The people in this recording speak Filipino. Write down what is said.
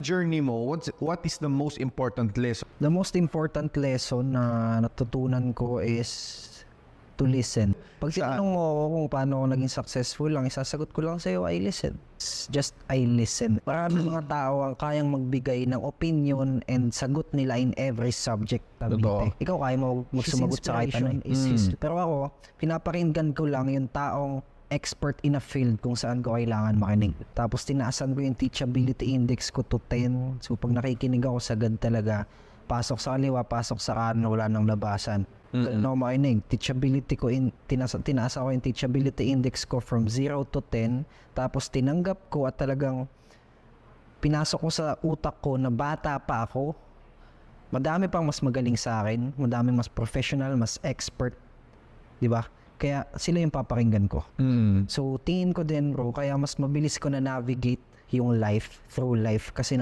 journey mo, what is the most important lesson? The most important lesson na natutunan ko is to listen. Pag tinanong mo ako kung paano ako naging successful, ang isasagot ko lang sa'yo, I listen. It's just I listen. Maraming mga tao ang kayang magbigay ng opinion and sagot nila in every subject. Ikaw kaya mo magsumagot sa kahit ano. Pero ako, pinaparinggan ko lang yung taong expert in a field kung saan ko kailangan makinig. Tapos tinaasan ko yung teachability index ko to 10. So pag nakikinig ako sagad talaga, pasok sa kaliwa, pasok sa kanan, wala nang labasan. No makinig. Teachability ko, tinaasa ko yung teachability index ko from 0 to 10. Tapos tinanggap ko at talagang pinasok ko sa utak ko na bata pa ako. Madami pang mas magaling sa akin. Madami mas professional, mas expert. Diba? Kaya sila yung papakinggan ko. So tingin ko din bro, kaya mas mabilis ko na navigate yung life, through life kasi